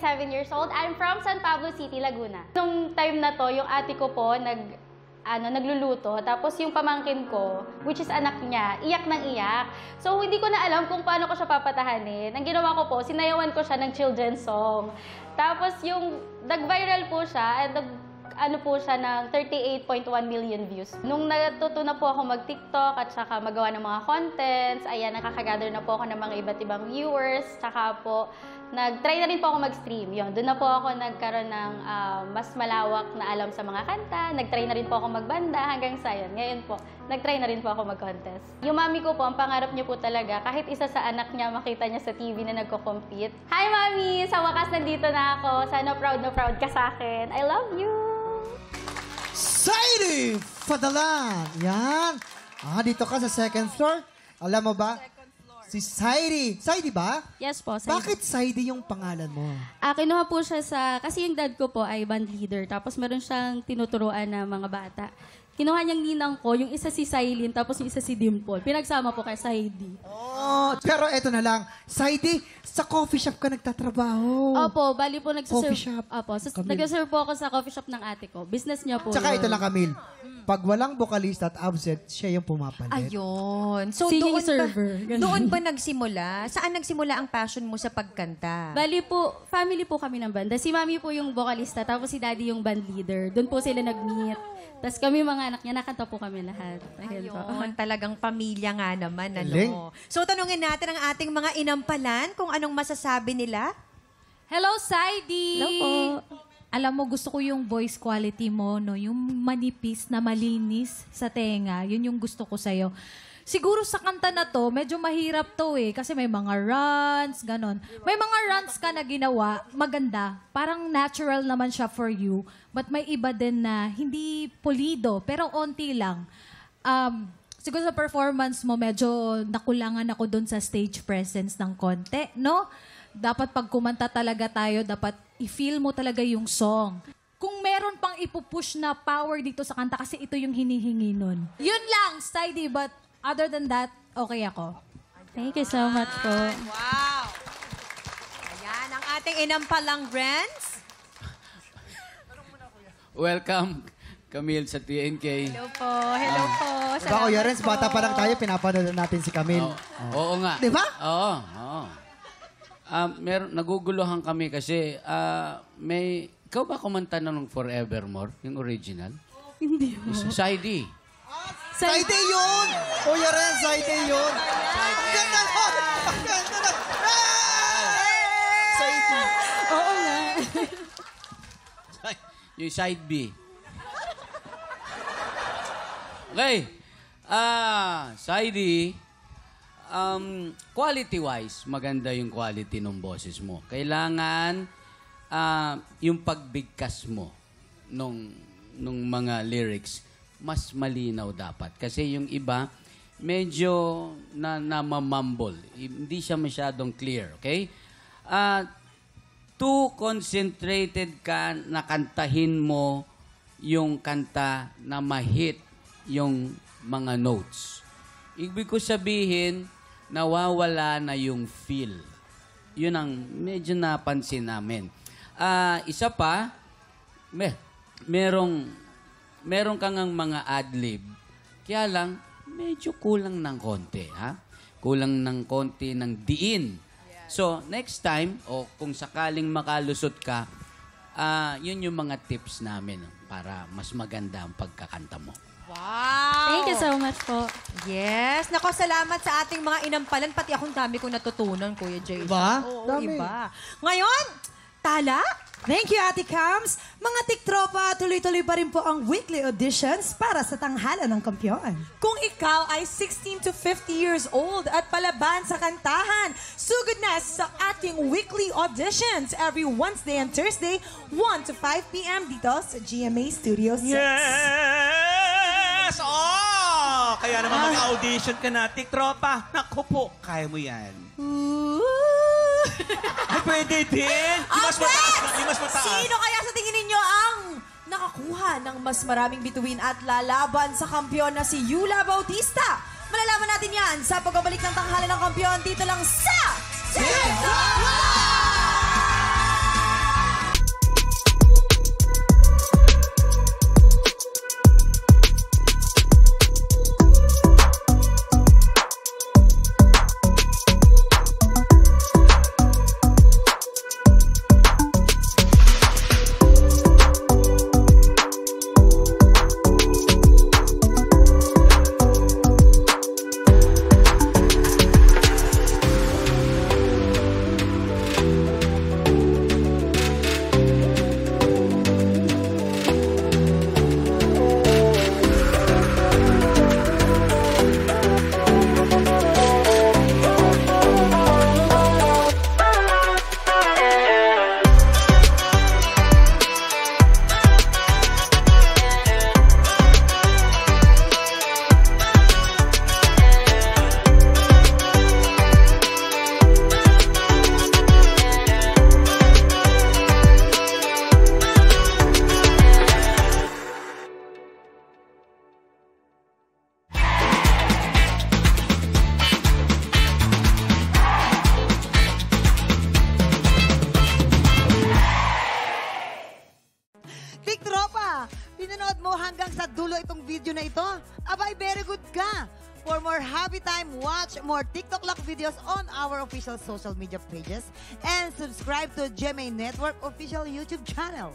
27 years old. I'm from San Pablo City, Laguna. Nung time na to, yung ate ko po nagluluto. Tapos yung pamangkin ko, which is anak niya, iyak ng iyak. So hindi ko na alam kung paano ko siya papatahanin. Ang ginawa ko po, sinayawan ko siya ng children's song. Tapos yung nag-viral po siya, ano po siya ng 38.1 million views. Nung natuto na po ako mag-TikTok at saka magawa ng mga contents, ayan, nakakagather na po ako ng mga iba't ibang viewers. Saka po, nag-try na rin po ako mag-stream. Yun, doon na po ako nagkaroon ng mas malawak na alam sa mga kanta. Nag-try na rin po ako magbanda hanggang sa yun. Ngayon po, nag-try na rin po ako mag-contest. Yung mami ko po, ang pangarap niya po talaga, kahit isa sa anak niya makita niya sa TV na nagko-compete. Hi, Mami! Sa wakas, nandito na ako. Sana proud na proud ka sa akin. I love you! Saidi Fadalan. Yan. Dito ka sa second floor. Alam mo ba? Si Saidi. Saidi ba? Yes po. Saidi. Bakit Saidi yung pangalan mo? Kinuha po siya kasi yung dad ko po ay band leader. Tapos meron siyang tinuturuan na mga bata. Kinuha niyang ninang ko, yung isa si Sailin, tapos yung isa si Dimple. Pinagsama po kay Saidi. Oh, pero eto na lang. Saidi, sa coffee shop ka nagtatrabaho. Opo, bali po nagsaserve. Coffee shop. Opo, Camille. nagsaserve po ako sa coffee shop ng ate ko. Business niya po. Tsaka yun. ito lang, Camille. Pag walang vocalista at absent, siya yung pumapalit. Ayun. So, Singing doon server. Ganun. doon ba nagsimula? Saan nagsimula ang passion mo sa pagkanta? Bali po, family po kami ng banda. Si mami po yung vocalista, tapos si daddy yung band leader. Doon po sila nag-meet. Tapos kami mga anak niya, nakanta po kami lahat. Ayun po. Ayun, talagang pamilya nga naman. Galing. Ano? So, tanungin natin ang ating mga inampalan kung anong masasabi nila. Hello, Saidi! Hello po. Alam mo, gusto ko yung voice quality mo, no? Yung manipis na malinis sa tenga. Yun yung gusto ko sa'yo. Siguro sa kanta na to, medyo mahirap to eh. Kasi may mga runs, ganon. May mga runs ka na ginawa, maganda. Parang natural naman siya for you. But may iba din na hindi pulido, pero onti lang. Siguro sa performance mo, medyo nakulangan ako dun sa stage presence ng konti, no? Dapat pag kumanta talaga tayo, dapat i-feel mo talaga yung song. Kung meron pang ipupush na power dito sa kanta, kasi ito yung hinihingi nun. Yun lang, Saidi, but other than that, okay ako. Thank you so much po. Wow! Ayan, ang ating inampalang Renz. Welcome, Camille, sa TNK. Hello po. Hello po. Diba, Kuya Renz, po. bata pa lang tayo, pinapanood natin si Camille. Oo nga. Di ba? Oo. Naguguluhan kami kasi ikaw ba kumanta na ng Forevermore, yung original? Hindi po. Saidi. Saidi yun! Kuya Renz, Saidi yun! Ang ganda nun! Ang ganda nun! Saidi. Oo nga. Yung side B. Okay. Saidi, quality-wise, maganda yung quality ng boses mo. Kailangan yung pagbigkas mo nung mga lyrics, mas malinaw dapat. Kasi yung iba, medyo namamumble. Hindi siya masyadong clear, okay? Too concentrated ka na kantahin mo yung kanta na ma-hit yung mga notes. Ibig ko sabihin, nawawala na yung feel. Yun ang medyo napansin namin. Isa pa, meron kang mga ad-lib. Kaya lang, medyo kulang ng konti, ha? Kulang ng konti ng diin. So, next time, o kung sakaling makalusot ka, yun yung mga tips namin para mas maganda ang pagkakanta mo. Wow! Thank you so much po. Yes. Nako, salamat sa ating mga inampalan. Pati akong dami kong natutunan, Kuya Jason. Ba? Oo, Dami. iba. Ngayon, Tala? Thank you, Ate Cams. Mga tiktropa, tuloy-tuloy pa rin po ang weekly auditions para sa tanghalan ng kampiyon. Kung ikaw ay 16 to 50 years old at palaban sa kantahan, sugod na sa ating weekly auditions every Wednesday and Thursday, 1 to 5 p.m. dito sa GMA Studio 6. Yes! Oh! Kaya naman mag-audition ka na, tiktropa. Naku po, kaya mo yan. Ay, pwede din. Yung mas mataas na, yung mas mataas. Sino kaya sa tingin ninyo ang nakakuha ng mas maraming bituin at lalaban sa kampiyon na si Yula Bautista? Malalaman natin yan sa pagbabalik ng tanghalan ng kampiyon dito lang sa TikTok Live! video na ito? Abay, very good ka! For more happy time, watch more TikTok Lock videos on our official social media pages and subscribe to GMA Network official YouTube channel.